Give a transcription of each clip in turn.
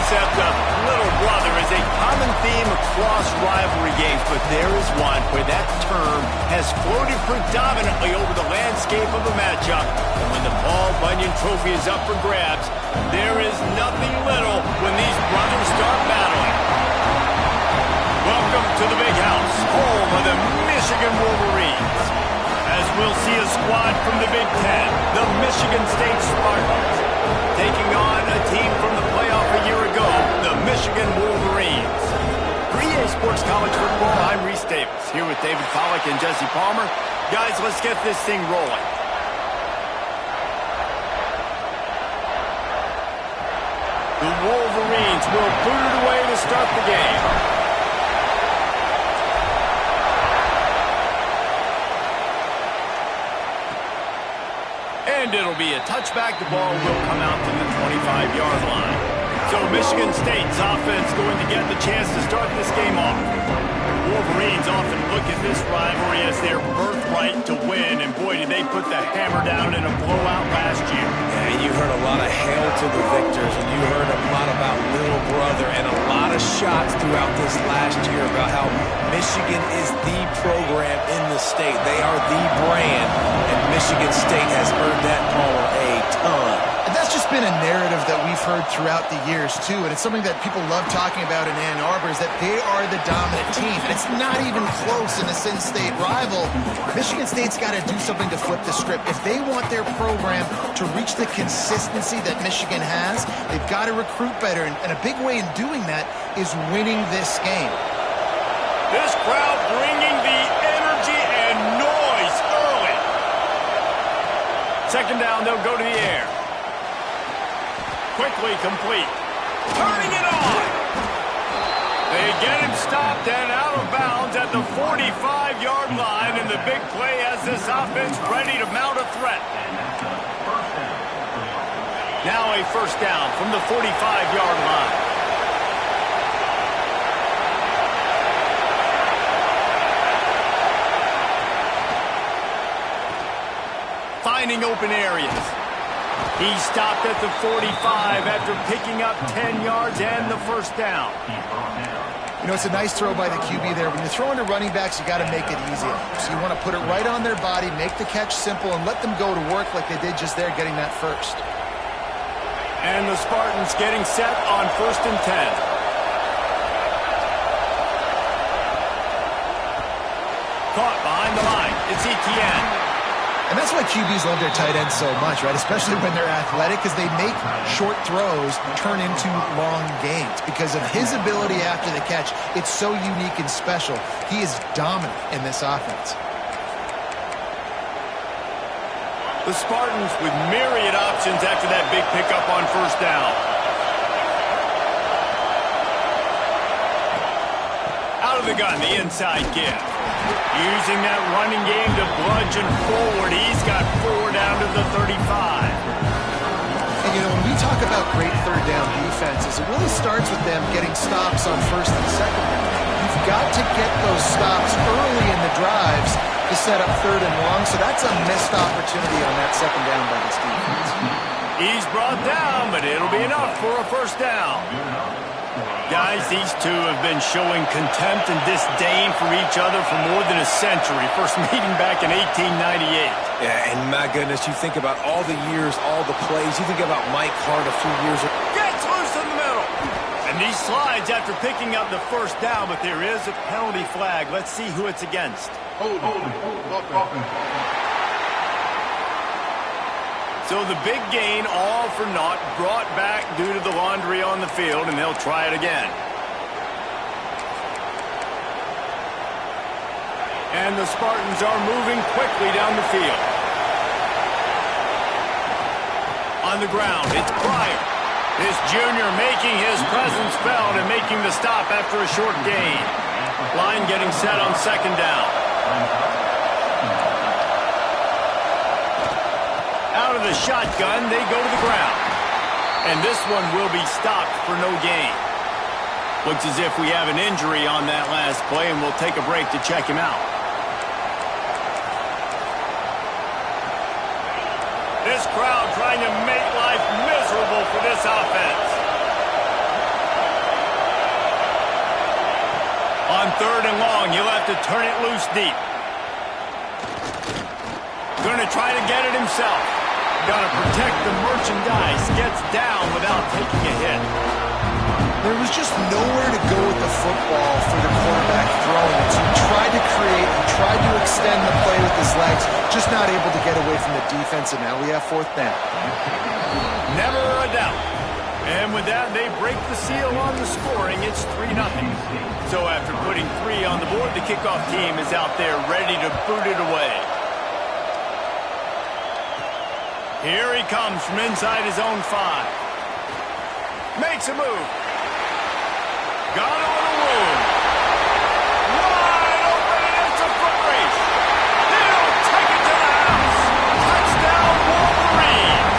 concept of little brother is a common theme across rivalry games, but there is one where that term has floated predominantly over the landscape of a matchup. And when the Paul Bunyan Trophy is up for grabs, there is nothing little when these brothers start battling. Welcome to the Big House, home of the Michigan Wolverines. As we'll see a squad from the Big Ten, the Michigan State Spartans, taking on a team from the playoff a year ago, the Michigan Wolverines. For EA Sports College Football, I'm Reese Davis, here with David Pollack and Jesse Palmer. Guys, let's get this thing rolling. The Wolverines will put it away to start the game. And it'll be a touchback. The ball will come out to the 25-yard line. So Michigan State's offense going to get the chance to start this game off. Wolverines often look at this rivalry as their birthright to win. And boy, did they put the hammer down in a blowout last year. Yeah, and you heard a lot of hail to the victors, and you heard a lot about little brother, and a lot of shots throughout this last year about how Michigan is the program in the state. They are the brand, and Michigan State has earned that honor a ton. And that's just been a narrative that we've heard throughout the years, too. And it's something that people love talking about in Ann Arbor is that they are the dominant team. And it's not even close in a Sin State rival. Michigan State's got to do something to flip the script. If they want their program to reach the consistency that Michigan has, they've got to recruit better. And a big way in doing that is winning this game. This crowd bringing the energy and noise early. Second down, they'll go to the air. Quickly complete. Turning it on. They get him stopped and out of bounds at the 45-yard line, and the big play has this offense ready to mount a threat. Now a first down from the 45-yard line. Finding open areas. He stopped at the 45 after picking up 10 yards and the first down. You know, it's a nice throw by the QB there. When you're throwing to running backs, you got to make it easy. So you want to put it right on their body, make the catch simple, and let them go to work like they did just there, getting that first. And the Spartans getting set on 1st and 10. Caught behind the line. It's Etienne. And that's why QBs love their tight ends so much, right? Especially when they're athletic, because they make short throws turn into long gains. Because of his ability after the catch, it's so unique and special. He is dominant in this offense. The Spartans with myriad options after that big pickup on first down. Out of the gun, the inside give. Using that running game to bludgeon forward. He's got 4 down to the 35. And, you know, when we talk about great third down defenses, it really starts with them getting stops on first and second down. You've got to get those stops early in the drives to set up third and long, so that's a missed opportunity on that second down by this defense. He's brought down, but it'll be enough for a first down. Guys, these two have been showing contempt and disdain for each other for more than a century. First meeting back in 1898. Yeah, and my goodness, you think about all the years, all the plays. You think about Mike Hart a few years ago. Gets loose in the middle. And he slides after picking up the first down, but there is a penalty flag. Let's see who it's against. Hold. So the big gain, all for naught, brought back due to the laundry on the field, and they'll try it again. And the Spartans are moving quickly down the field. On the ground, it's Pryor. This junior making his presence felt and making the stop after a short gain. Line getting set on second down. Out of the shotgun, they go to the ground. And this one will be stopped for no gain. Looks as if we have an injury on that last play, and we'll take a break to check him out. This crowd trying to make life miserable for this offense. 3rd and long. He'll have to turn it loose deep. Going to try to get it himself. Got to protect the merchandise. Gets down without taking a hit. There was just nowhere to go with the football for the quarterback throwing it. So he tried to create and tried to extend the play with his legs, just not able to get away from the defense, and now we have 4th down. Never a doubt. And with that, they break the seal on the scoring. It's 3-0. So after putting 3 on the board, the kickoff team is out there ready to boot it away. Here he comes from inside his own 5. Makes a move. Got on a roll. Wide open, and it's a foot race. He'll take it to the house. Touchdown, Wolverines.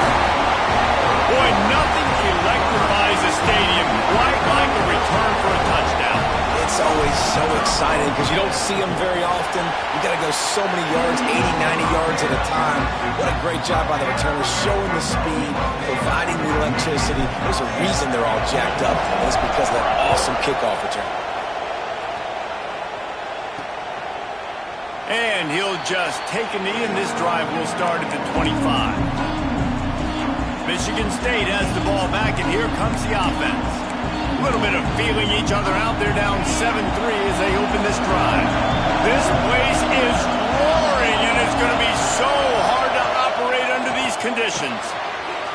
Boy, nothing electrifies a stadium quite like a return for a touchdown. It's always so exciting because you don't see them very often. You got to go so many yards, 80, 90 yards at a time. What a great job by the returners, showing the speed, providing the electricity. There's a reason they're all jacked up, and it's because of that awesome kickoff return. And he'll just take a knee, and this drive will start at the 25. Michigan State has the ball back, and here comes the offense. A little bit of feeling each other out. They're down 7-3 as they open this drive. This place is roaring, and it's going to be so hard to operate under these conditions.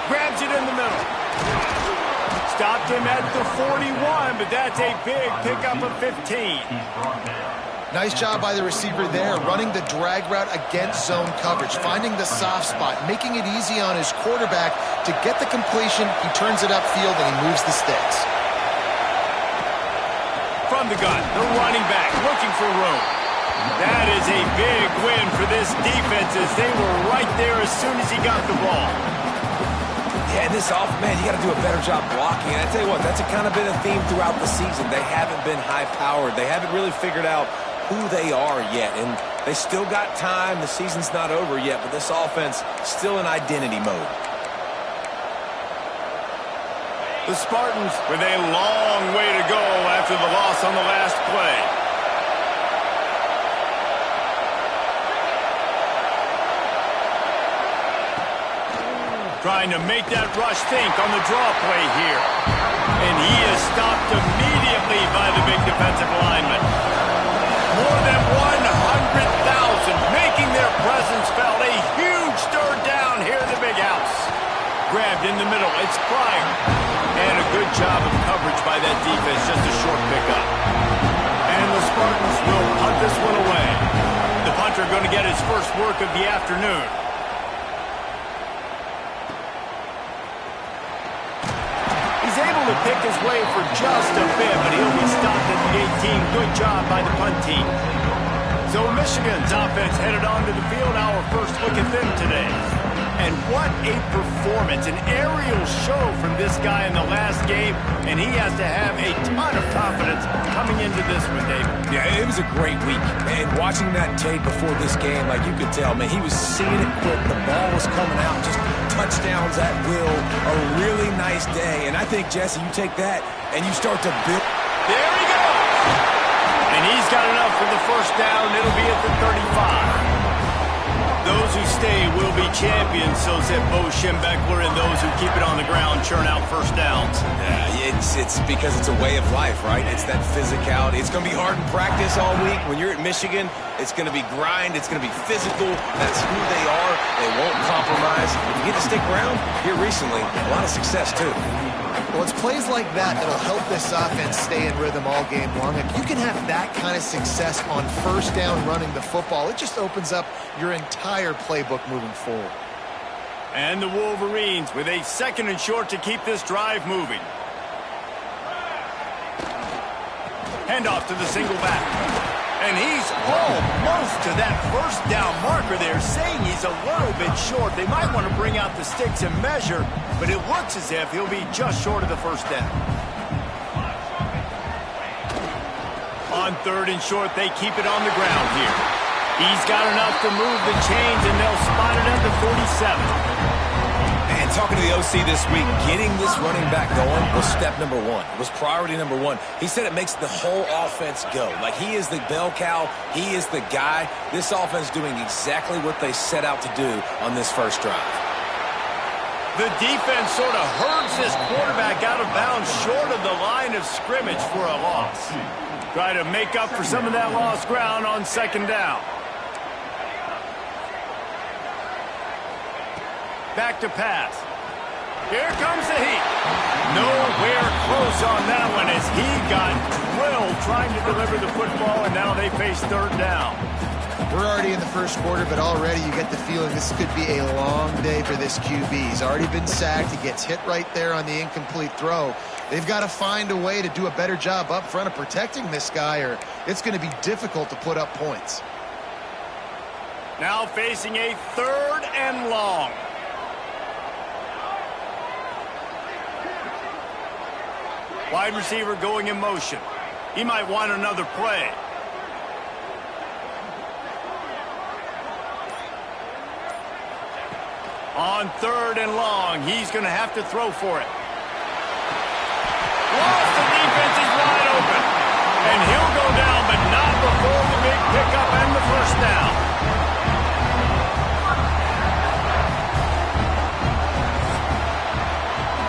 Grabs it in the middle. Stopped him at the 41, but that's a big pickup of 15. Nice job by the receiver there, running the drag route against zone coverage, finding the soft spot, making it easy on his quarterback to get the completion. He turns it upfield, and he moves the sticks. From the gun, the running back looking for room. That is a big win for this defense as they were right there as soon as he got the ball. Yeah, and this man, you got to do a better job blocking. And I tell you what, that's kind of been a theme throughout the season. They haven't been high-powered. They haven't really figured out who they are yet, and they still got time. The season's not over yet, but this offense still in identity mode. The Spartans with a long way to go after the loss on the last play. Trying to make that rush think on the draw play here. And he is stopped immediately by the big defensive lineman. More than 100,000 making their presence felt. A huge 3rd down here in the big house. Grabbed in the middle. It's Pryor. And a good job of coverage by that defense. Just a short pickup. And the Spartans will punt this one away. The punter going to get his first work of the afternoon. He's able to pick his way for just a bit, but he'll be stopped at the 18. Good job by the punt team. So Michigan's offense headed onto the field. Our first look at them today. And what a performance, an aerial show from this guy in the last game, and he has to have a ton of confidence coming into this one, David. Yeah, it was a great week, and watching that tape before this game, like you could tell, man, he was seeing it quick, the ball was coming out, just touchdowns at will, a really nice day, and I think, Jesse, you take that, and you start to build. There he goes! And he's got enough for the first down, it'll be at the 35. Those who stay will be champions, so said Bo Schembechler, and those who keep it on the ground churn out first downs. Yeah, it's because it's a way of life, right? It's that physicality. It's going to be hard in practice all week. When you're at Michigan, it's going to be grind. It's going to be physical. That's who they are. They won't compromise. When you get to stick around, here recently, a lot of success, too. Well, it's plays like that that'll help this offense stay in rhythm all game long. If you can have that kind of success on first down running the football, it just opens up your entire playbook moving forward. And the Wolverines with a 2nd and short to keep this drive moving. Handoff to the single back. And he's almost to that first down marker there, saying he's a little bit short. They might want to bring out the sticks and measure, but it looks as if he'll be just short of the first down. On 3rd and short, they keep it on the ground here. He's got enough to move the chains, and they'll spot it at the 47. And talking to the OC this week, getting this running back going was step number one. It was priority number one. He said it makes the whole offense go. Like, he is the bell cow. He is the guy. This offense doing exactly what they set out to do on this first drive. The defense sort of herds this quarterback out of bounds short of the line of scrimmage for a loss. Try to make up for some of that lost ground on second down. Back to pass. Here comes the heat. Nowhere close on that one as he got drilled trying to deliver the football, and now they face third down. We're already in the first quarter, but already you get the feeling this could be a long day for this QB. He's already been sacked. He gets hit right there on the incomplete throw. They've got to find a way to do a better job up front of protecting this guy, or it's going to be difficult to put up points. Now facing a third and long. Wide receiver going in motion. He might want another play. On third and long, he's going to have to throw for it. Lost, the defense is wide open. And he'll go down, but not before the big pickup and the first down.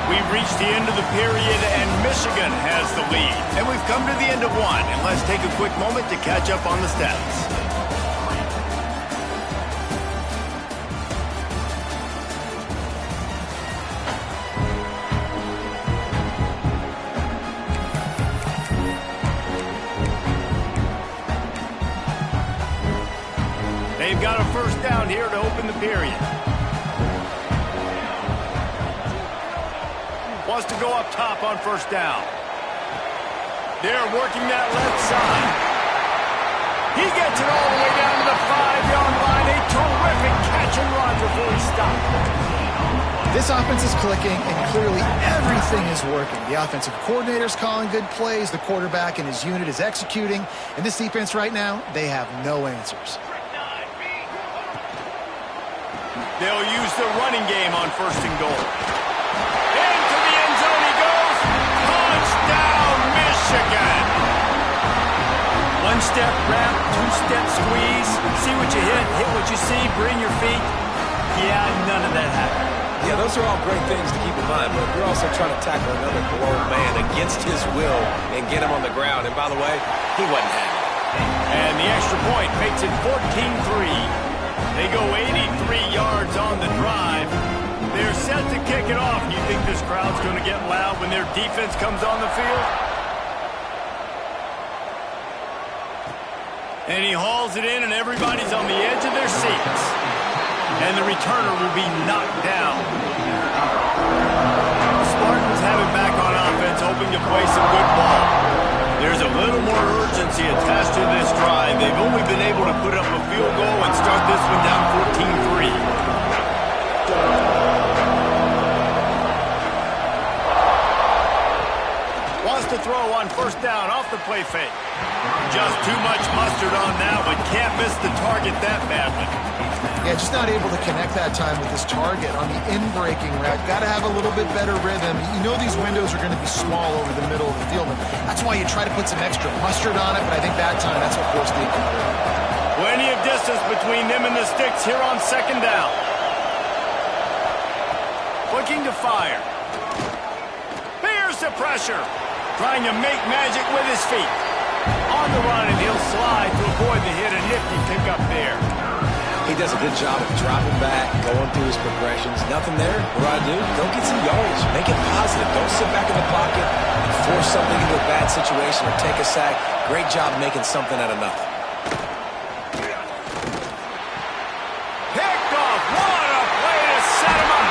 We've reached the end of the period, and Michigan has the lead. And we've come to the end of one, and let's take a quick moment to catch up on the stats. They've got a first down here to open the period. Wants to go up top on first down. They're working that left side. He gets it all the way down to the 5-yard line. A terrific catch and run before he stopped. This offense is clicking, and clearly everything is working. The offensive coordinator's calling good plays. The quarterback and his unit is executing. And this defense right now, they have no answers. They'll use the running game on first and goal. Into the end zone he goes. Touchdown, Michigan. One-step wrap, two-step squeeze. See what you hit what you see, bring your feet. Yeah, none of that happened. Yeah, those are all great things to keep in mind, but you're also trying to tackle another grown man against his will and get him on the ground. And by the way, he wasn't happy. And the extra point makes it 14-3. They go 83 yards on the drive. They're set to kick it off. You think this crowd's going to get loud when their defense comes on the field? And he hauls it in, and everybody's on the edge of their seats. And the returner will be knocked down. The Spartans have it back on offense, hoping to play some good ball. There's a little more urgency attached to this drive. They've only been able to put up a field goal and start this one down 14-3. Wants to throw on first down off the play fake. Just too much mustard on that one. Can't miss the target that badly. Yeah, just not able to connect that time with his target on the in-breaking route. Got to have a little bit better rhythm. You know these windows are going to be small over the middle of the field, and that's why you try to put some extra mustard on it, but I think that time that's what forced the incomplete. Plenty of distance between them and the sticks here on second down. Looking to fire. Here's the pressure. Trying to make magic with his feet. On the run, and he'll slide to avoid the hit. A nifty pickup there. He does a good job of dropping back, going through his progressions. Nothing there. What do? Go get some yardage. Make it positive. Don't sit back in the pocket and force something into a bad situation or take a sack. Great job making something out of nothing. Picked off. What a play to set him up.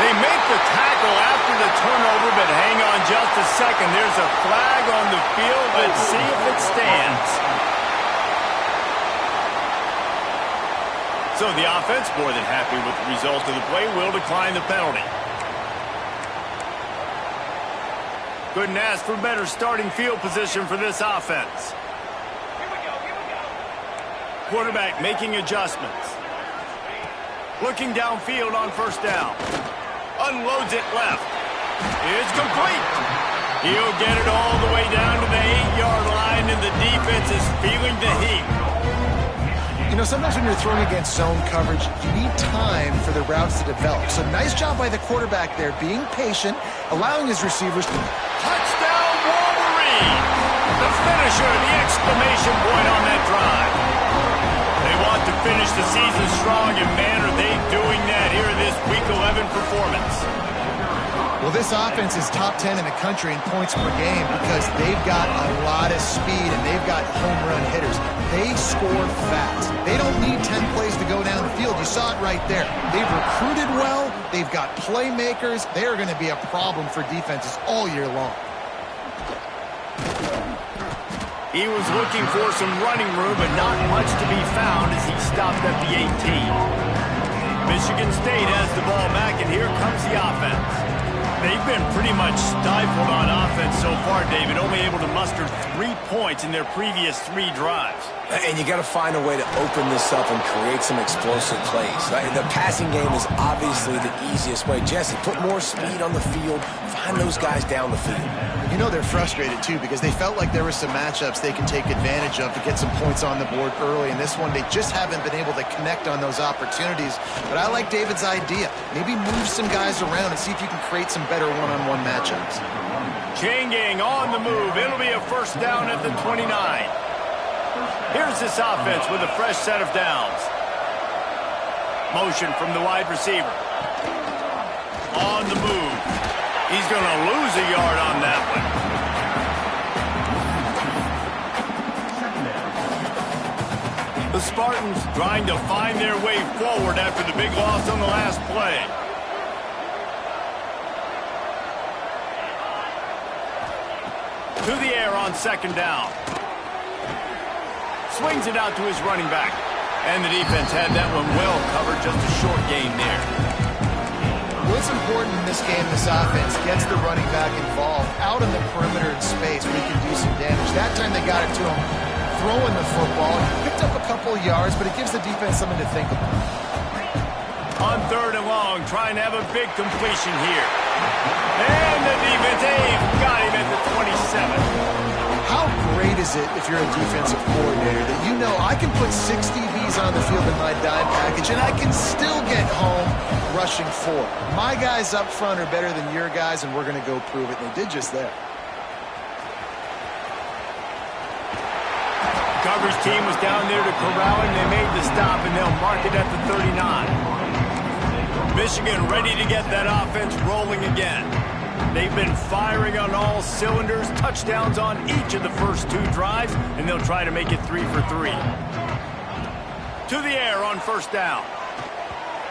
They make the tackle after the turnover, but hang on just a second. There's a flag on the field. Let's see if it stands. So the offense, more than happy with the result of the play, will decline the penalty. Couldn't ask for better starting field position for this offense. Quarterback making adjustments. Looking downfield on first down. Unloads it left. It's complete. He'll get it all the way down to the 8-yard line, and the defense is feeling the heat. You know, sometimes when you're throwing against zone coverage, you need time for the routes to develop. So nice job by the quarterback there, being patient, allowing his receivers to... Touchdown, Wolverine! The finisher, the exclamation point on that drive. They want to finish the season strong, and man, are they doing that here in this Week 11 performance. Well, this offense is top 10 in the country in points per game because they've got a lot of speed and they've got home run hitters. They score fast. They don't need 10 plays to go down the field. You saw it right there. They've recruited well. They've got playmakers. They are going to be a problem for defenses all year long. He was looking for some running room, but not much to be found as he stopped at the 18. Michigan State has the ball back, and here comes the offense. They've been pretty much stifled on offense so far, David, only able to muster 3 points in their previous 3 drives. And you got to find a way to open this up and create some explosive plays. The passing game is obviously the easiest way. Jesse, put more speed on the field. Find those guys down the field. You know they're frustrated, too, because they felt like there were some matchups they can take advantage of to get some points on the board early. And this one, they just haven't been able to connect on those opportunities. But I like David's idea. Maybe move some guys around and see if you can create some better one-on-one matchups. Chain gang on the move. It'll be a first down at the 29. Here's this offense with a fresh set of downs. Motion from the wide receiver. On the move. He's going to lose a yard on that one. The Spartans trying to find their way forward after the big loss on the last play. To the air on second down. Swings it out to his running back. And the defense had that one well covered, just a short gain there. What's important in this game, this offense gets the running back involved out in the perimeter in space where he can do some damage. That time they got it to him throwing the football. He picked up a couple of yards, but it gives the defense something to think about. On third and long, trying to have a big completion here. And the defense, got him at the 27. How great is it if you're a defensive coordinator that you know I can put 6 DBs on the field in my dime package and I can still get home rushing 4. My guys up front are better than your guys, and we're going to go prove it. And they did just that. Coverage team was down there to corral him. They made the stop, and they'll mark it at the 39. Michigan ready to get that offense rolling again. They've been firing on all cylinders, touchdowns on each of the first 2 drives, and they'll try to make it 3 for 3. To the air on first down.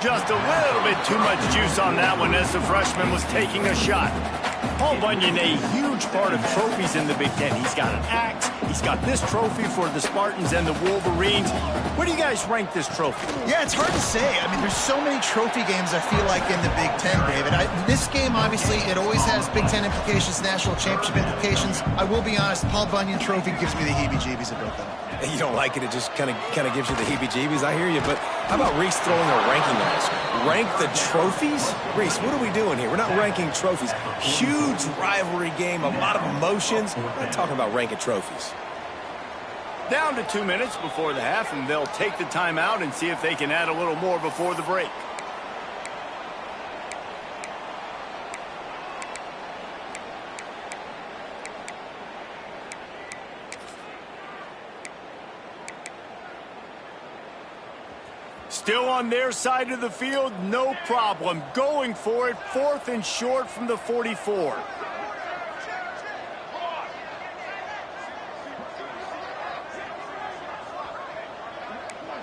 Just a little bit too much juice on that one as the freshman was taking a shot. Paul Bunyan, a huge part of trophies in the Big Ten. He's got an axe. He's got this trophy for the Spartans and the Wolverines. Where do you guys rank this trophy? Yeah, it's hard to say. I mean, there's so many trophy games, I feel like, in the Big Ten, David. This game, obviously, it always has Big Ten implications, national championship implications. I will be honest, Paul Bunyan trophy gives me the heebie-jeebies about that. You don't like it, it just kind of gives you the heebie-jeebies. I hear you, but how about Reese throwing a ranking on us? Rank the trophies? Reese, what are we doing here? We're not ranking trophies. Huge rivalry game, a lot of emotions. We're talking about ranking trophies. Down to 2 minutes before the half, and they'll take the timeout and see if they can add a little more before the break. Still on their side of the field, no problem. Going for it, 4th and short from the 44.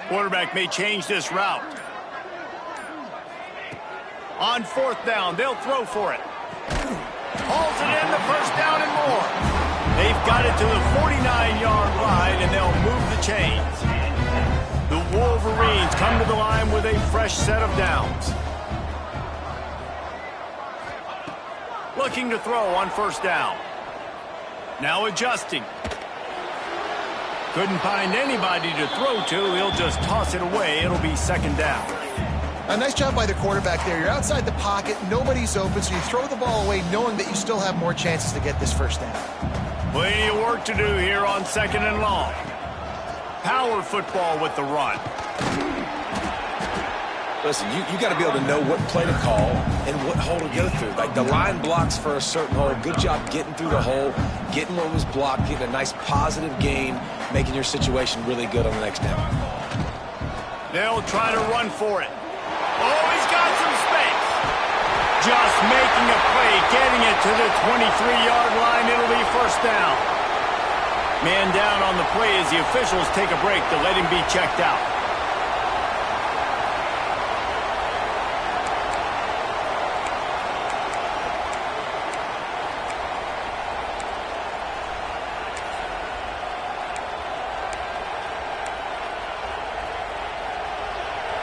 Quarterback may change this route. On 4th down, they'll throw for it. Hauls it in, the first down and more. They've got it to the 49-yard line, and they'll move the chains. The Wolverines come to the line with a fresh set of downs. Looking to throw on 1st down. Now adjusting. Couldn't find anybody to throw to. He'll just toss it away. It'll be 2nd down. A nice job by the quarterback there. You're outside the pocket, nobody's open, so you throw the ball away knowing that you still have more chances to get this first down. Plenty of work to do here on 2nd and long. Power football with the run. Listen, you got to be able to know what play to call and what hole to go through. Like the line blocks for a certain hole. Good job getting through the hole, getting what was blocked, getting a nice positive gain, making your situation really good on the next down. They'll try to run for it. Oh, he's got some space. Just making a play, getting it to the 23-yard line. It'll be first down. Man down on the play as the officials take a break to let him be checked out.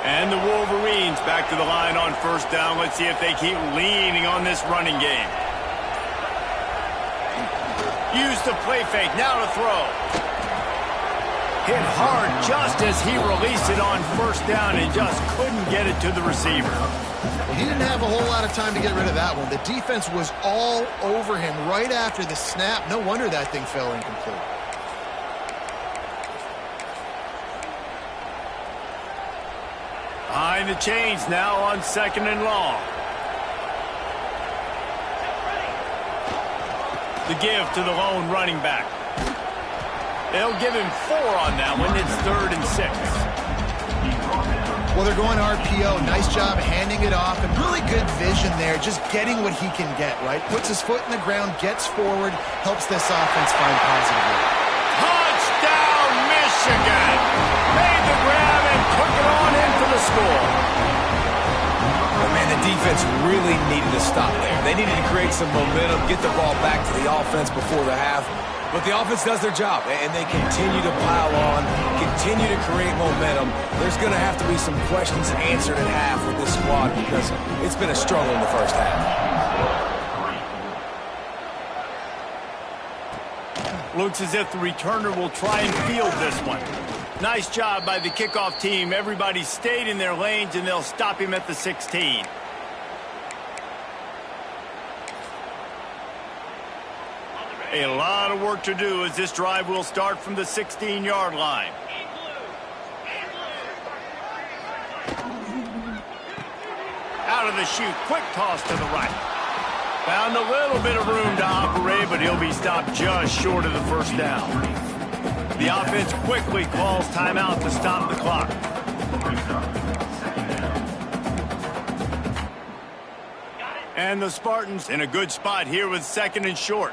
And the Wolverines back to the line on first down. Let's see if they keep leaning on this running game. Use the play fake. Now to throw. Hit hard just as he released it on first down and just couldn't get it to the receiver. Well, he didn't have a whole lot of time to get rid of that one. The defense was all over him right after the snap. No wonder that thing fell incomplete. Behind the chains now on 2nd and long. The give to the lone running back. They'll give him 4 on that one. It's 3rd and 6. Well, they're going RPO. Nice job handing it off and really good vision there. Just getting what he can get, right? Puts his foot in the ground, gets forward, helps this offense find positive. Touchdown, Michigan! Made the grab and took it on in for the score. But man, the defense really needed to stop there. They needed to create some momentum, get the ball back to the offense before the half. But the offense does their job, and they continue to pile on, continue to create momentum. There's going to have to be some questions answered at half with this squad because it's been a struggle in the first half. Looks as if the returner will try and field this one. Nice job by the kickoff team. Everybody stayed in their lanes, and they'll stop him at the 16. A lot of work to do as this drive will start from the 16-yard line. Out of the chute, quick toss to the right. Found a little bit of room to operate, but he'll be stopped just short of the first down. The offense quickly calls timeout to stop the clock. And the Spartans in a good spot here with 2nd and short.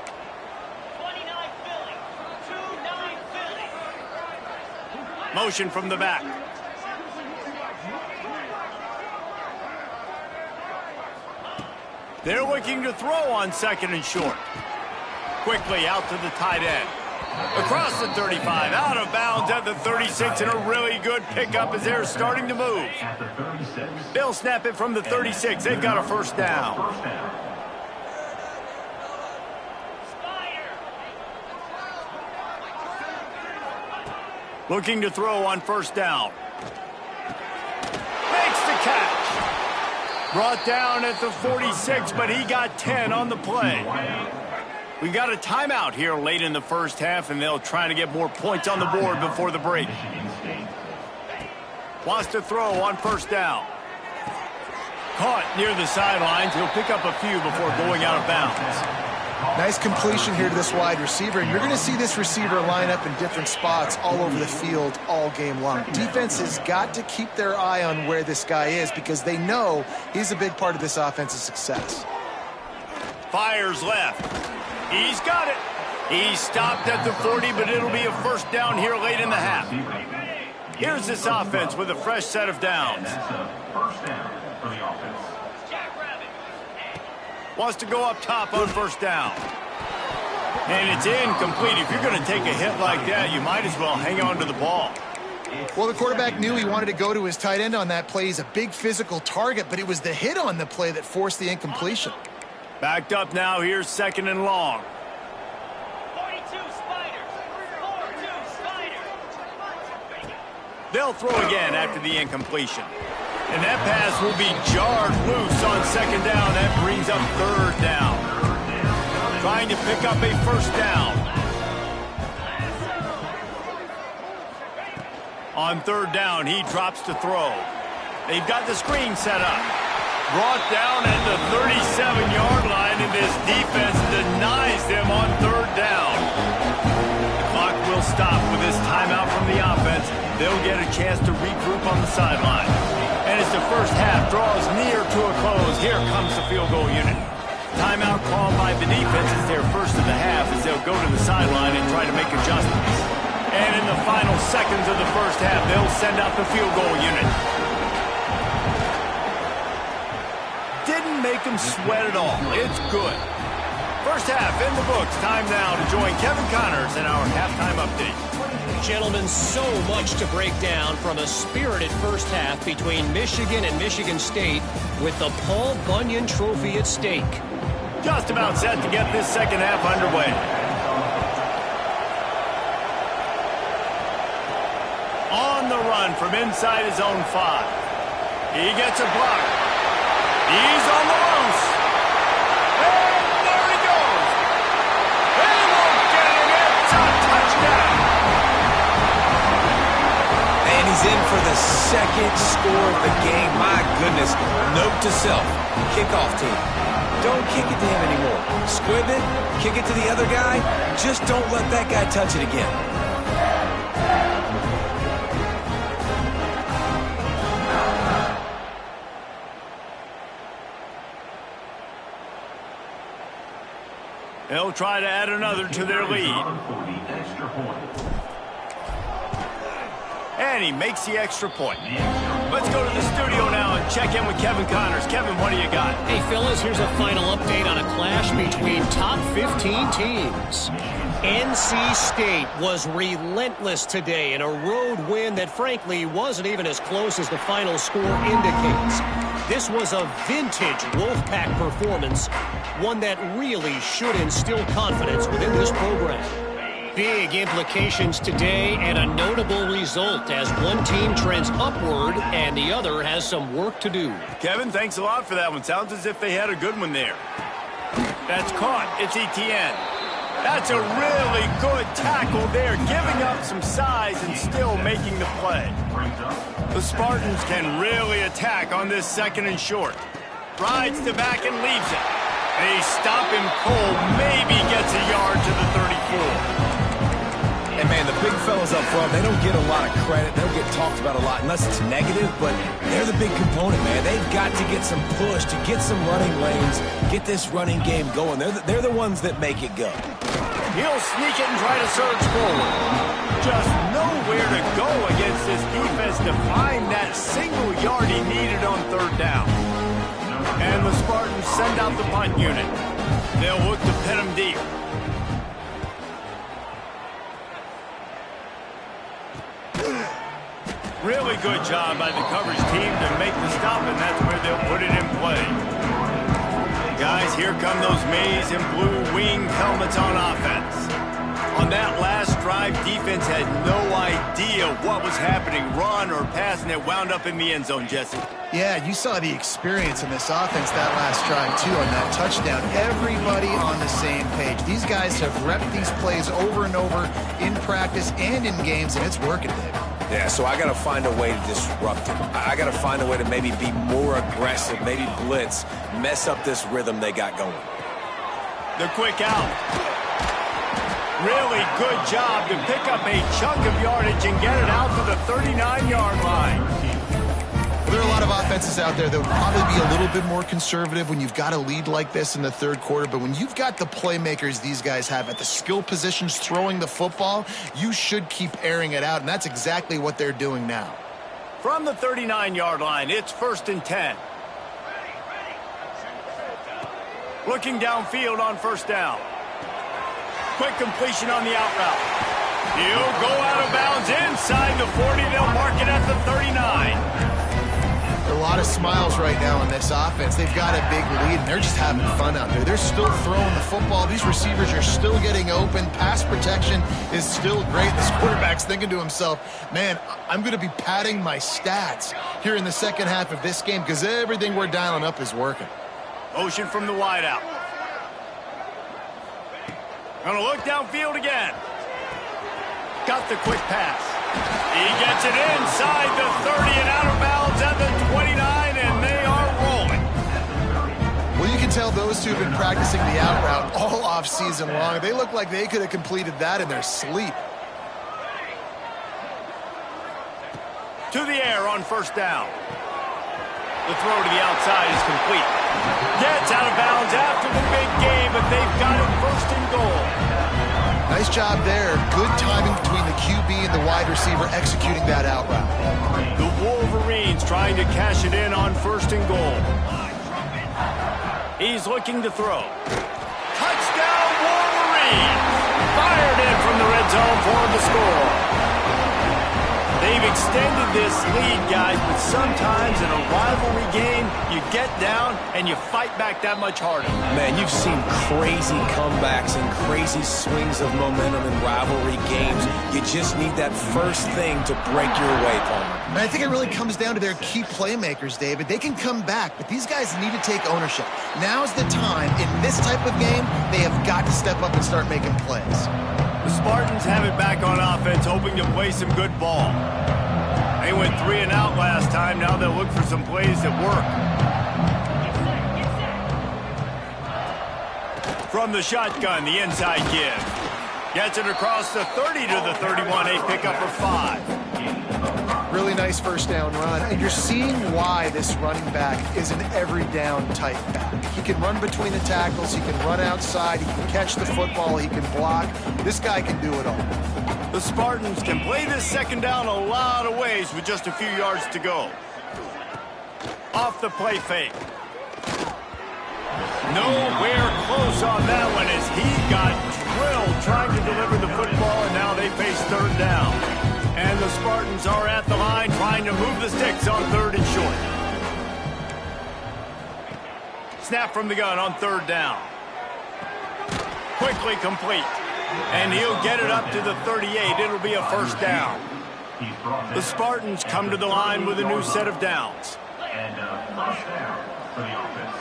Motion from the back. They're looking to throw on 2nd and short. Quickly out to the tight end. Across the 35, out of bounds at the 36, and a really good pickup as they're starting to move. They'll snap it from the 36. They've got a first down. Looking to throw on first down. Makes the catch. Brought down at the 46, but he got 10 on the play. We got a timeout here late in the first half, and they'll try to get more points on the board before the break. Wants to throw on first down. Caught near the sidelines. He'll pick up a few before going out of bounds. Nice completion here to this wide receiver, and you're going to see this receiver line up in different spots all over the field all game long. Defense has got to keep their eye on where this guy is because they know he's a big part of this offense's success. Fires left. He's got it. He stopped at the 40, but it'll be a first down here late in the half. Here's this offense with a fresh set of downs. First down for the offense. Wants to go up top on first down. And it's incomplete. If you're going to take a hit like that, you might as well hang on to the ball. Well, the quarterback knew he wanted to go to his tight end on that play. He's a big physical target, but it was the hit on the play that forced the incompletion. Backed up now. Here's 2nd and long. 42 Spiders. 42 Spiders. They'll throw again after the incompletion. And that pass will be jarred loose on second down. That brings up third down. Trying to pick up a first down. On third down, he drops to throw. They've got the screen set up. Brought down at the 37-yard line, and this defense denies them on third down. The clock will stop with this timeout from the offense. They'll get a chance to regroup on the sideline. And as the first half draws near to a close, here comes the field goal unit. Timeout called by the defense is their first of the half as they'll go to the sideline and try to make adjustments. And in the final seconds of the first half, they'll send out the field goal unit. Didn't make them sweat at all. It's good. First half in the books. Time now to join Kevin Connors in our halftime update. Gentlemen, so much to break down from a spirited first half between Michigan and Michigan State with the Paul Bunyan Trophy at stake. Just about set to get this second half underway. On the run from inside his own 5. He gets a block. He's on the loose. And there he goes. They won't get him. It's a touchdown. And he's in for the second score of the game. My goodness. Note to self. Kickoff team. Don't kick it to him anymore. Squib it. Kick it to the other guy. Just don't let that guy touch it again. They'll try to add another to their lead. And he makes the extra point. Let's go to the studio now and check in with Kevin Connors. Kevin, what do you got? Hey, fellas, here's a final update on a clash between top 15 teams. NC State was relentless today in a road win that, frankly, wasn't even as close as the final score indicates. This was a vintage Wolfpack performance, one that really should instill confidence within this program. Big implications today and a notable result as one team trends upward and the other has some work to do. Kevin, thanks a lot for that one. Sounds as if they had a good one there. That's caught. It's Etienne. That's a really good tackle there, giving up some size and still making the play. The Spartans can really attack on this second and short. Rides to back and leaves it. They stop him cold, maybe gets a yard to the 34. And, man, the big fellas up front, they don't get a lot of credit. They don't get talked about a lot unless it's negative, but they're the big component, man. They've got to get some push, to get some running lanes, get this running game going. They're the ones that make it go. He'll sneak it and try to surge forward. Just nowhere to go against this defense to find that single yard he needed on third down. And the Spartans send out the punt unit. They'll look to pin him deep. Really good job by the coverage team to make the stop, and that's where they'll put it in play. Guys, here come those maize and blue winged helmets on offense. On that last drive, defense had no idea what was happening, run or pass, and it wound up in the end zone, Jesse. Yeah, you saw the experience in this offense that last drive, too, on that touchdown. Everybody on the same page. These guys have repped these plays over and over in practice and in games, and it's working, Dave. Yeah, so I got to find a way to disrupt him. I got to find a way to maybe be more aggressive, maybe blitz, mess up this rhythm they got going. The quick out. Really good job to pick up a chunk of yardage and get it out to the 39-yard line. There are a lot of offenses out there that would probably be a little bit more conservative when you've got a lead like this in the third quarter, but when you've got the playmakers these guys have at the skill positions throwing the football, you should keep airing it out, and that's exactly what they're doing now. From the 39-yard line, it's 1st and 10. Looking downfield on first down. Quick completion on the out route. He'll go out of bounds inside the 40. They'll mark it at the 39. There lot of smiles right now on this offense. They've got a big lead, and they're just having fun out there. They're still throwing the football. These receivers are still getting open. Pass protection is still great. This quarterback's thinking to himself, man, I'm going to be padding my stats here in the second half of this game because everything we're dialing up is working. Motion from the wideout. Going to look downfield again. Got the quick pass. He gets it inside the 30 and out of bounds at the 29, and they are rolling. Well, you can tell those two have been practicing the out route all off season long. They look like they could have completed that in their sleep. To the air on first down. The throw to the outside is complete. Gets out of bounds after the big game, but they've got it first and goal. Nice job there. Good timing between the QB and the wide receiver executing that out route. The Wolverines trying to cash it in on first and goal. He's looking to throw. Touchdown Wolverines! Fired in from the red zone for the score. They've extended this lead, guys, but sometimes in a rivalry game, you get down and you fight back that much harder. Man, you've seen crazy comebacks and crazy swings of momentum in rivalry games. You just need that first thing to break your way, Palmer. And I think it really comes down to their key playmakers, David. They can come back, but these guys need to take ownership. Now's the time. In this type of game, they have got to step up and start making plays. The Spartans have it back on offense, hoping to play some good ball. They went 3 and out last time. Now they'll look for some plays that work. From the shotgun, the inside give. Gets it across the 30 to the 31. A pickup of 5. Really nice first down run. And you're seeing why this running back is an every down type back. He can run between the tackles. He can run outside. He can catch the football. He can block. This guy can do it all. The Spartans can play this second down a lot of ways with just a few yards to go. Off the play fake. Nowhere close on that one as he got drilled trying to deliver the football, and now they face third down. And the Spartans are at the line trying to move the sticks on third and short. Snap from the gun on third down. Quickly complete. And he'll get it up to the 38. It'll be a first down. The Spartans come to the line with a new set of downs. And first down for the offense.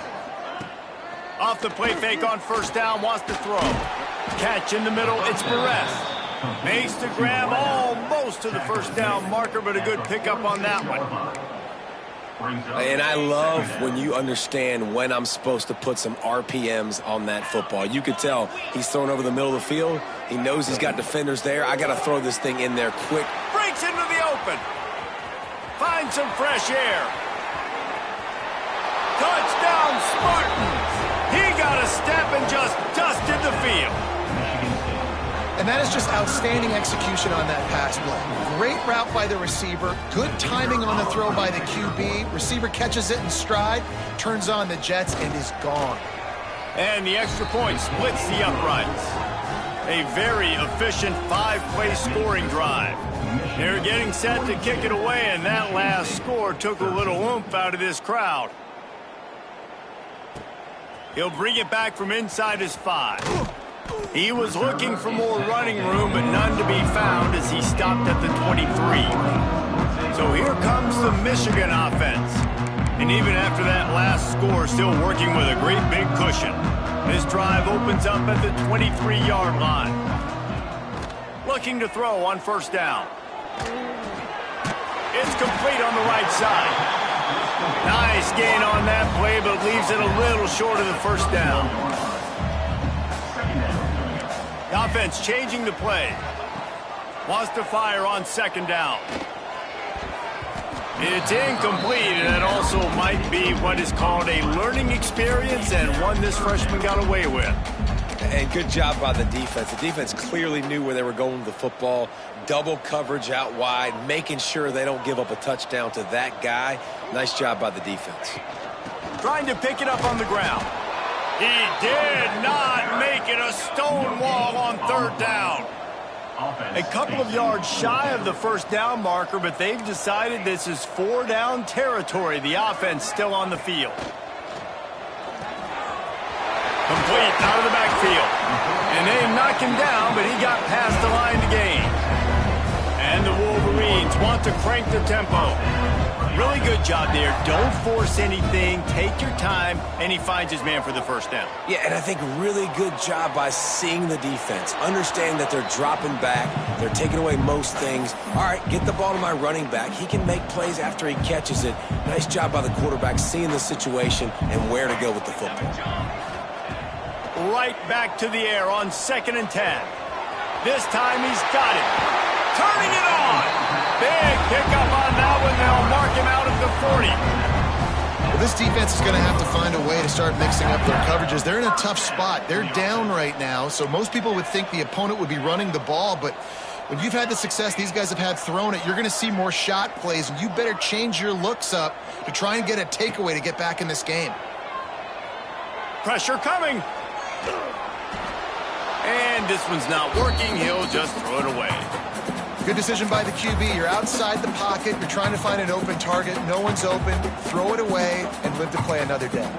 Off the play fake on first down, wants to throw. Catch in the middle, it's Perez. Makes the grab almost to the first down marker, but a good pickup on that one. And I love when you understand when I'm supposed to put some RPMs on that football. You could tell he's throwing over the middle of the field. He knows he's got defenders there. I got to throw this thing in there quick. Breaks into the open. Finds some fresh air. Touchdown Spartans. He got a step and just dusted the field. And that is just outstanding execution on that pass play. Great route by the receiver. Good timing on the throw by the QB. Receiver catches it in stride, turns on the jets, and is gone. And the extra point splits the uprights. A very efficient 5-play scoring drive. They're getting set to kick it away, and that last score took a little oomph out of this crowd. He'll bring it back from inside his 5. He was looking for more running room, but none to be found as he stopped at the 23. So here comes the Michigan offense. And even after that last score, still working with a great big cushion. This drive opens up at the 23-yard line. Looking to throw on first down. It's complete on the right side. Nice gain on that play, but leaves it a little short of the first down. The offense changing the play. Wants to fire on second down. It's incomplete, and it also might be what is called a learning experience and one this freshman got away with. And good job by the defense. The defense clearly knew where they were going with the football. Double coverage out wide, making sure they don't give up a touchdown to that guy. Nice job by the defense. Trying to pick it up on the ground. He did not make it a stone wall on third down. A couple of yards shy of the first down marker, but they've decided this is 4-down territory. The offense still on the field. Complete out of the backfield. And they knock him down, but he got past the line to gain. And the Wolverines want to crank the tempo. Really good job there. Don't force anything. Take your time. And he finds his man for the first down. Yeah, and I think really good job by seeing the defense. Understand that they're dropping back. They're taking away most things. All right, get the ball to my running back. He can make plays after he catches it. Nice job by the quarterback seeing the situation and where to go with the football. Right back to the air on 2nd and 10. This time he's got it. Turning it on. Big pickup on that one. They'll mark him out of the 40. Well, this defense is going to have to find a way to start mixing up their coverages. They're in a tough spot. They're down right now, so most people would think the opponent would be running the ball, but when you've had the success these guys have had throwing it, you're going to see more shot plays, and you better change your looks up to try and get a takeaway to get back in this game. Pressure coming. And this one's not working. He'll just throw it away. Good decision by the QB. You're outside the pocket. You're trying to find an open target. No one's open. Throw it away and live to play another day.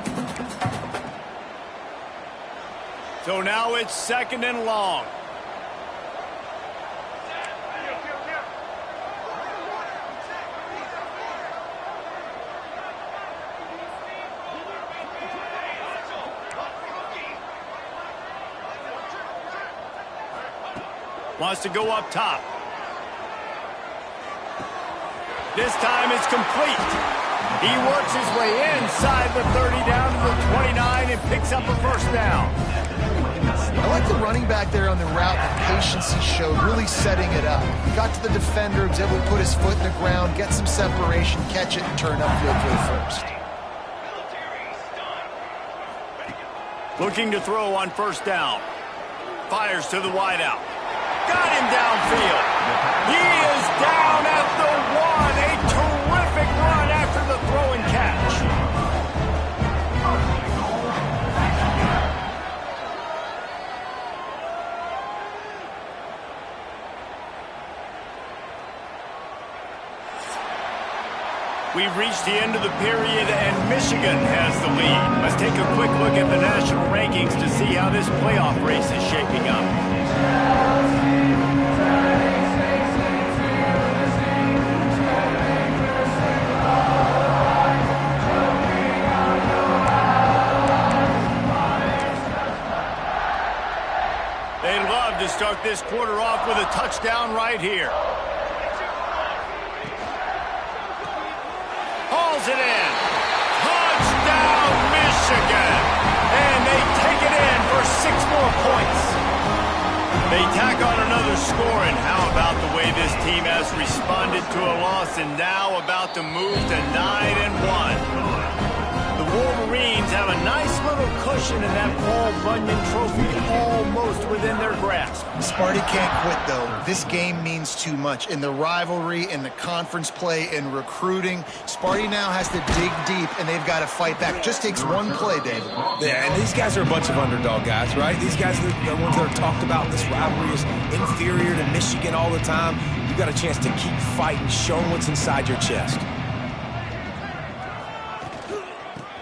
So now it's 2nd and long. Wants to go up top. This time it's complete. He works his way inside the 30 down to the 29 and picks up a first down. I like the running back there on the route, the patience he showed, really setting it up. He got to the defender, was able to put his foot in the ground, get some separation, catch it, and turn upfield for the first. Looking to throw on first down. Fires to the wideout. Got him downfield. He is down at the 1. A terrific run after the throw and catch. We've reached the end of the period, and Michigan has the lead. Let's take a quick look at the national rankings to see how this playoff race is shaping up. They'd love to start this quarter off with a touchdown right here. Hauls it in. Touchdown, Michigan. And they take it in for 6 more points. They tack on another score, and how about the way this team has responded to a loss and now about to move to 9-1. The Wolverines have a nice little cushion in that Paul Bunyan trophy almost within their grasp. Sparty can't quit, though. This game means too much. In the rivalry, in the conference play, in recruiting, Sparty now has to dig deep, and they've got to fight back. Just takes one play, David. Yeah, and these guys are a bunch of underdog guys, right? These guys are the ones that are talked about. This rivalry is inferior to Michigan all the time. You've got a chance to keep fighting, show them what's inside your chest.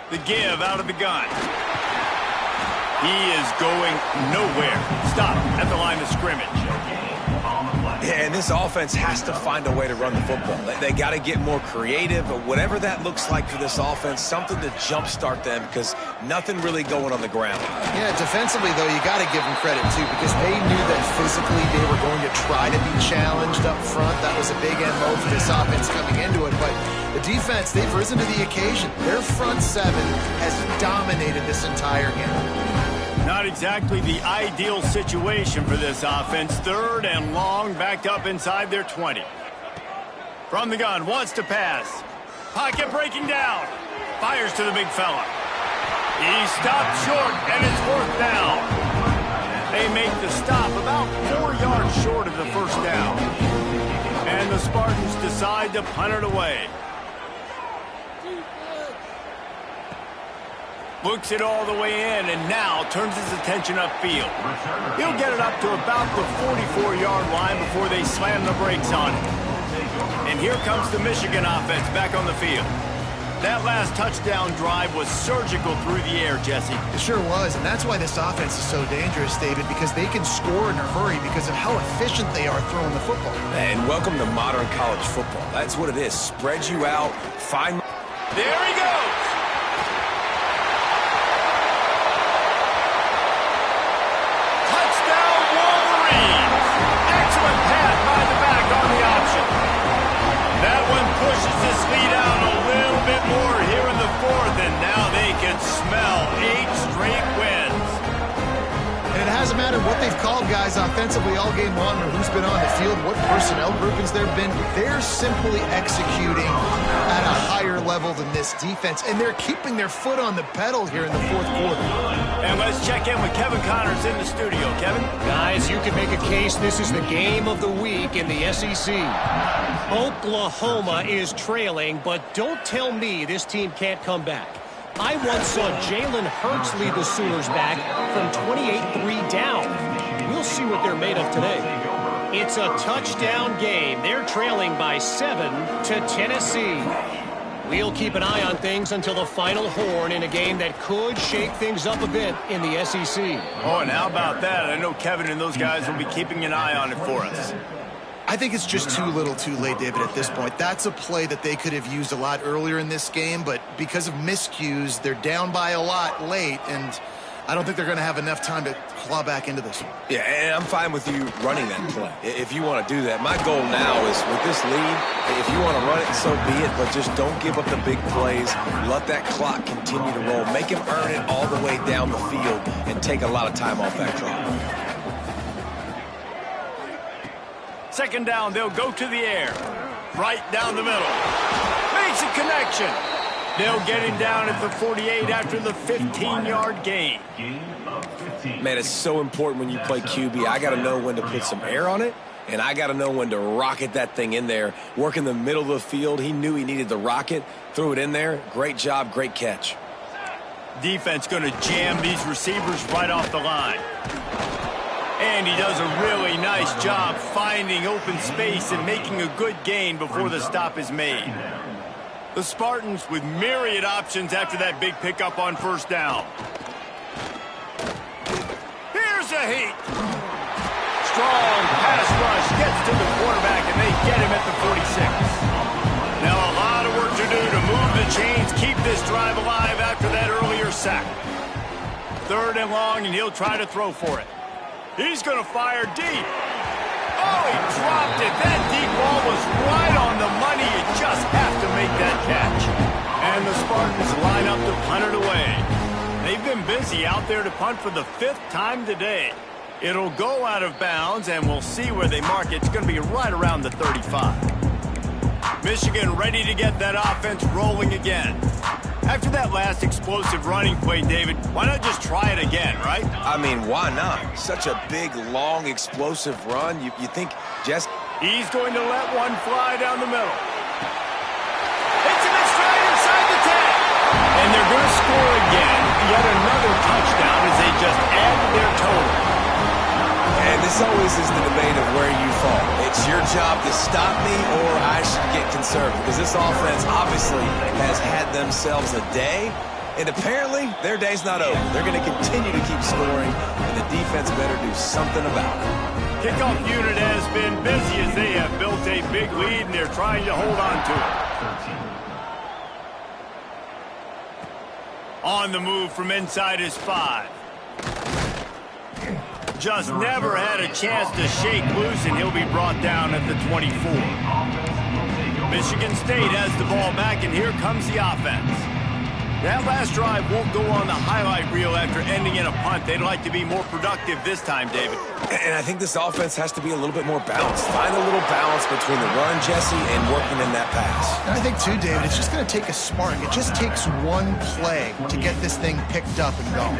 The give out of the gun. He is going nowhere. Stop at the line of scrimmage. Yeah, and this offense has to find a way to run the football. They got to get more creative, but whatever that looks like for this offense, something to jumpstart them because nothing really going on the ground. Yeah, defensively, though, you got to give them credit, too, because they knew that physically they were going to try to be challenged up front. That was a big MO for this offense coming into it, but the defense, they've risen to the occasion. Their front 7 has dominated this entire game. Not exactly the ideal situation for this offense. 3rd and long, backed up inside their 20. From the gun, wants to pass. Pocket breaking down. Fires to the big fella. He stopped short, and it's 4th down. They make the stop about 4 yards short of the first down. And the Spartans decide to punt it away. Looks it all the way in and now turns his attention upfield. He'll get it up to about the 44-yard line before they slam the brakes on it. And here comes the Michigan offense back on the field. That last touchdown drive was surgical through the air, Jesse. It sure was, and that's why this offense is so dangerous, David, because they can score in a hurry because of how efficient they are throwing the football. And welcome to modern college football. That's what it is. Spread you out, find... There he goes! Touchdown, Wolverines! Excellent pass by the back on the option. That one pushes this lead out a little bit more here in the fourth, and now they can smell 8 straight wins. And it hasn't mattered what they've called guys offensively all game long or who's been on the field, what personnel groupings there have been. They're simply executing at a higher level than this defense, and they're keeping their foot on the pedal here in the fourth quarter. And let's check in with Kevin Connors in the studio. Kevin? Guys, you can make a case this is the game of the week in the SEC. Oklahoma is trailing, but don't tell me this team can't come back. I once saw Jalen Hurts lead the Sooners back from 28-3 down. We'll see what they're made of today. It's a touchdown game. They're trailing by 7 to Tennessee. We'll keep an eye on things until the final horn in a game that could shake things up a bit in the SEC. Oh, and how about that? I know Kevin and those guys will be keeping an eye on it for us. I think it's just too little too late, David, at this point. That's a play that they could have used a lot earlier in this game, but because of miscues, they're down by a lot late, and I don't think they're going to have enough time to claw back into this one. Yeah, and I'm fine with you running that play if you want to do that. My goal now is with this lead, if you want to run it, so be it, but just don't give up the big plays. Let that clock continue to roll. Make him earn it all the way down the field and take a lot of time off that clock. Second down, they'll go to the air. Right down the middle. Makes a connection. They'll get him down at the 48 after the 15-yard gain. Man, it's so important when you play QB. I got to know when to put some air on it, and I got to know when to rocket that thing in there. Work in the middle of the field. He knew he needed the rocket. Threw it in there. Great job, great catch. Defense going to jam these receivers right off the line. And he does a really nice job finding open space and making a good gain before the stop is made. The Spartans with myriad options after that big pickup on first down. Here's a heat. Strong pass rush gets to the quarterback, and they get him at the 46. Now a lot of work to do to move the chains, keep this drive alive after that earlier sack. 3rd and long, and he'll try to throw for it. He's going to fire deep. Oh, he dropped it. That deep ball was right on the money. You just have to make that catch. And the Spartans line up to punt it away. They've been busy out there to punt for the 5th time today. It'll go out of bounds, and we'll see where they mark it. It's going to be right around the 35. Michigan ready to get that offense rolling again. After that last explosive running play, David, why not just try it again, right? I mean, why not? Such a big, long, explosive run. You think just... He's going to let one fly down the middle. Hits him in stride inside the 10. And they're going to score again. Yet another touchdown as they just add to their total. And this always is the debate of where you fall. It's your job to stop me or I should get conservative. Because this offense obviously has had themselves a day. And apparently their day's not over. They're going to continue to keep scoring. And the defense better do something about it. Kickoff unit has been busy as they have built a big lead and they're trying to hold on to it. On the move from inside his 5. Just never had a chance to shake loose, and he'll be brought down at the 24. Michigan State has the ball back, and here comes the offense. That last drive won't go on the highlight reel after ending in a punt. They'd like to be more productive this time, David. And I think this offense has to be a little bit more balanced. Find a little balance between the run, Jesse, and working in that pass. And I think, too, David, it's just going to take a spark. It just takes one play to get this thing picked up and going.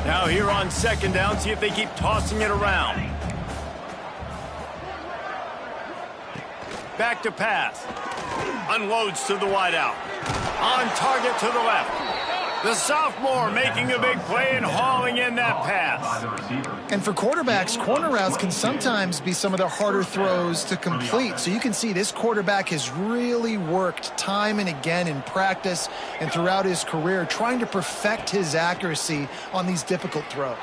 Now here on 2nd down, see if they keep tossing it around. Back to pass. Unloads to the wideout. On target to the left. The sophomore making a big play and hauling in that pass. And for quarterbacks, corner routes can sometimes be some of the harder throws to complete. So you can see this quarterback has really worked time and again in practice and throughout his career trying to perfect his accuracy on these difficult throws.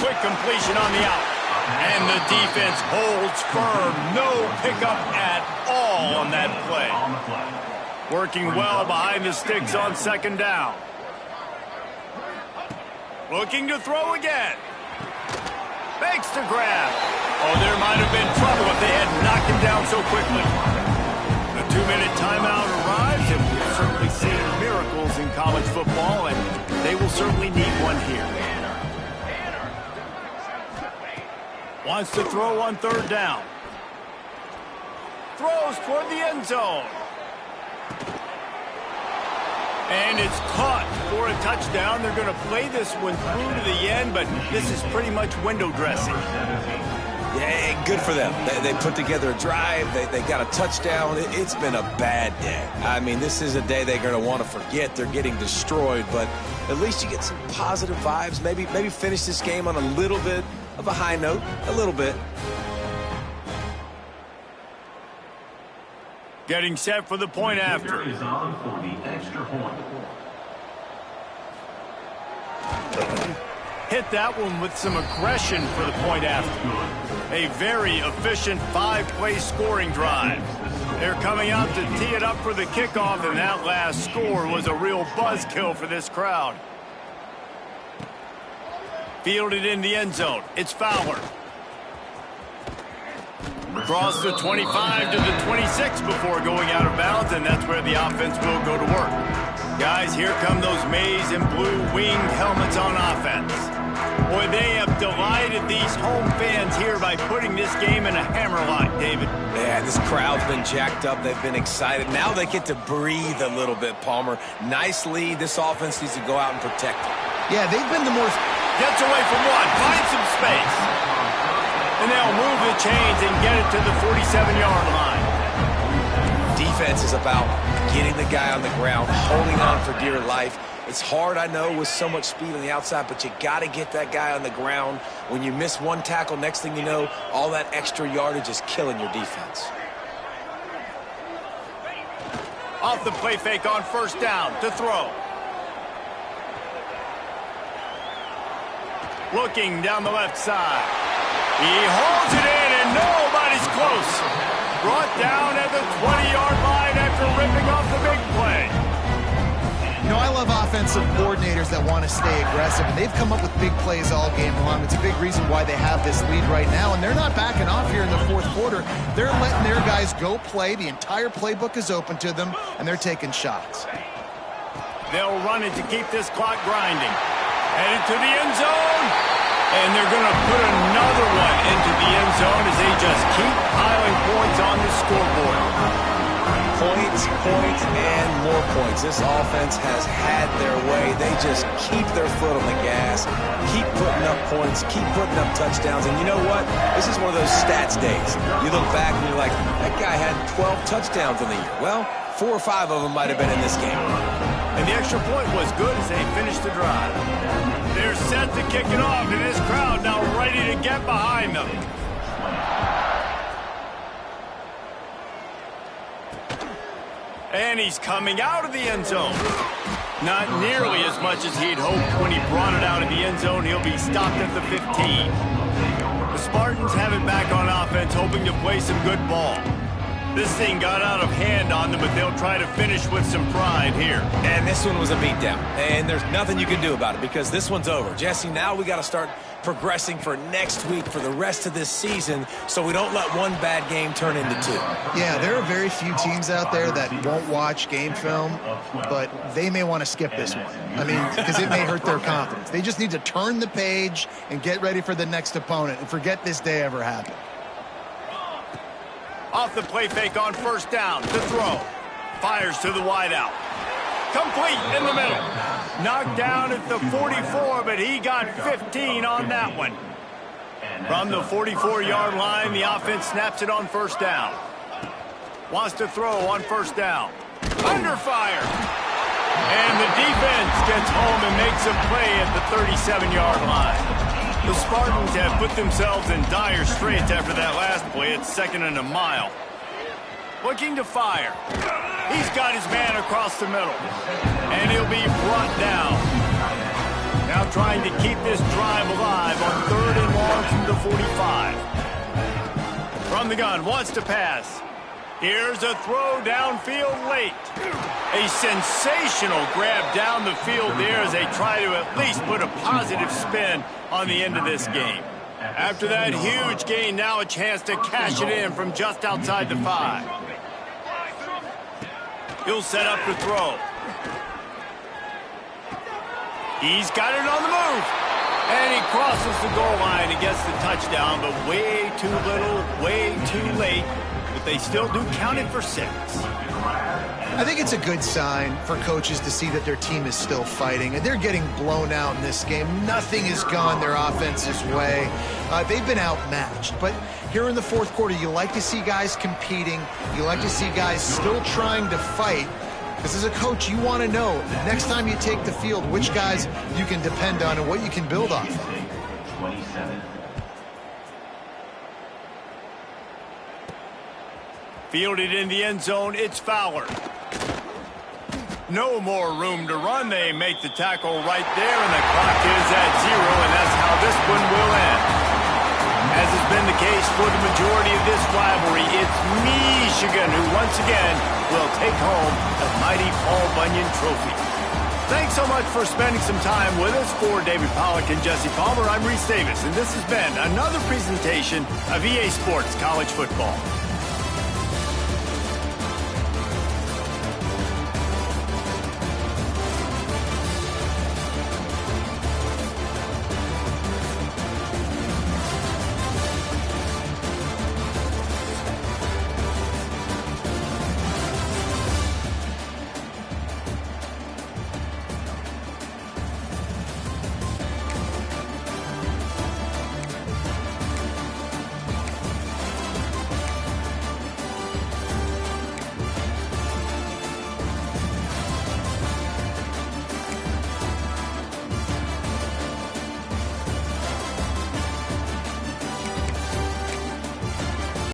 Quick completion on the out. And the defense holds firm. No pickup at all on that play. Working well behind the sticks on second down. Looking to throw again. Makes the grab. Oh, there might have been trouble if they had knocked him down so quickly. The 2-minute timeout arrives, and we've certainly seen miracles in college football, and they will certainly need one here. Wants to throw on third down. Throws toward the end zone. And it's caught for a touchdown. They're going to play this one through to the end, but this is pretty much window dressing. Yeah, good for them. They put together a drive. They got a touchdown. It's been a bad day. I mean, this is a day they're going to want to forget. They're getting destroyed, but at least you get some positive vibes. Maybe finish this game on a little bit of a high note. A little bit. Getting set for the point after. Is on for the extra point. Hit that one with some aggression for the point after. A very efficient 5-play scoring drive. They're coming out to tee it up for the kickoff, and that last score was a real buzzkill for this crowd. Fielded in the end zone. It's Fowler. Across the 25 to the 26 before going out of bounds, and that's where the offense will go to work. Guys, here come those maize and blue winged helmets on offense. Boy, they have delighted these home fans here by putting this game in a hammerlock, David. Yeah, this crowd's been jacked up. They've been excited. Now they get to breathe a little bit, Palmer. Nice lead. This offense needs to go out and protect it. Yeah, they've been the more... Gets away from one. Finds some space. And they'll move the chains and get it to the 47-yard line. Defense is about getting the guy on the ground, holding on for dear life. It's hard, I know, with so much speed on the outside, but you got to get that guy on the ground. When you miss one tackle, next thing you know, all that extra yardage is killing your defense. Off the play fake on first down to throw. Looking down the left side. He holds it in, and nobody's close. Brought down at the 20-yard line after ripping off the big play. You know, I love offensive coordinators that want to stay aggressive, and they've come up with big plays all game long. It's a big reason why they have this lead right now, and they're not backing off here in the fourth quarter. They're letting their guys go play. The entire playbook is open to them, and they're taking shots. They'll run it to keep this clock grinding. Headed to the end zone. And they're going to put another one into the end zone as they just keep piling points on the scoreboard. Points, points, and more points. This offense has had their way. They just keep their foot on the gas, keep putting up points, keep putting up touchdowns. And you know what? This is one of those stats days. You look back and you're like, that guy had 12 touchdowns in the year. Well, 4 or 5 of them might have been in this game. And the extra point was good as they finished the drive. They're set to kick it off, and this crowd now ready to get behind them. And he's coming out of the end zone. Not nearly as much as he'd hoped when he brought it out of the end zone. He'll be stopped at the 15. The Spartans have it back on offense, hoping to play some good ball. This thing got out of hand on them, but they'll try to finish with some pride here. And this one was a beatdown, and there's nothing you can do about it because this one's over. Jesse, now we got to start progressing for next week for the rest of this season so we don't let one bad game turn into 2. Yeah, there are very few teams out there that won't watch game film, but they may want to skip this one. I mean, because it may hurt their confidence. They just need to turn the page and get ready for the next opponent and forget this day ever happened. Off the play fake on first down to throw. Fires to the wideout. Complete in the middle. Knocked down at the 44, but he got 15 on that one. From the 44-yard line, the offense snaps it on first down. Wants to throw on first down. Under fire. And the defense gets home and makes a play at the 37-yard line. The Spartans have put themselves in dire straits after that last play. It's 2nd and a mile. Looking to fire. He's got his man across the middle. And he'll be brought down. Now trying to keep this drive alive on 3rd and long from the 45. From the gun, wants to pass. Here's a throw downfield late. A sensational grab down the field there as they try to at least put a positive spin on the end of this game. After that huge gain, now a chance to cash it in from just outside the 5. He'll set up to throw. He's got it on the move. And he crosses the goal line and gets the touchdown, but way too little, way too late. But they still do count it for 6. I think it's a good sign for coaches to see that their team is still fighting. They're getting blown out in this game. Nothing has gone their offense's way. They've been outmatched. But here in the 4th quarter, you like to see guys competing. You like to see guys still trying to fight. Because as a coach, you want to know, next time you take the field, which guys you can depend on and what you can build off of. 27. Fielded in the end zone, it's Fowler. No more room to run. They make the tackle right there, and the clock is at 0, and that's how this one will end. As has been the case for the majority of this rivalry, it's Michigan who once again will take home the mighty Paul Bunyan Trophy. Thanks so much for spending some time with us. For David Pollack and Jesse Palmer, I'm Reese Davis, and this has been another presentation of EA Sports College Football.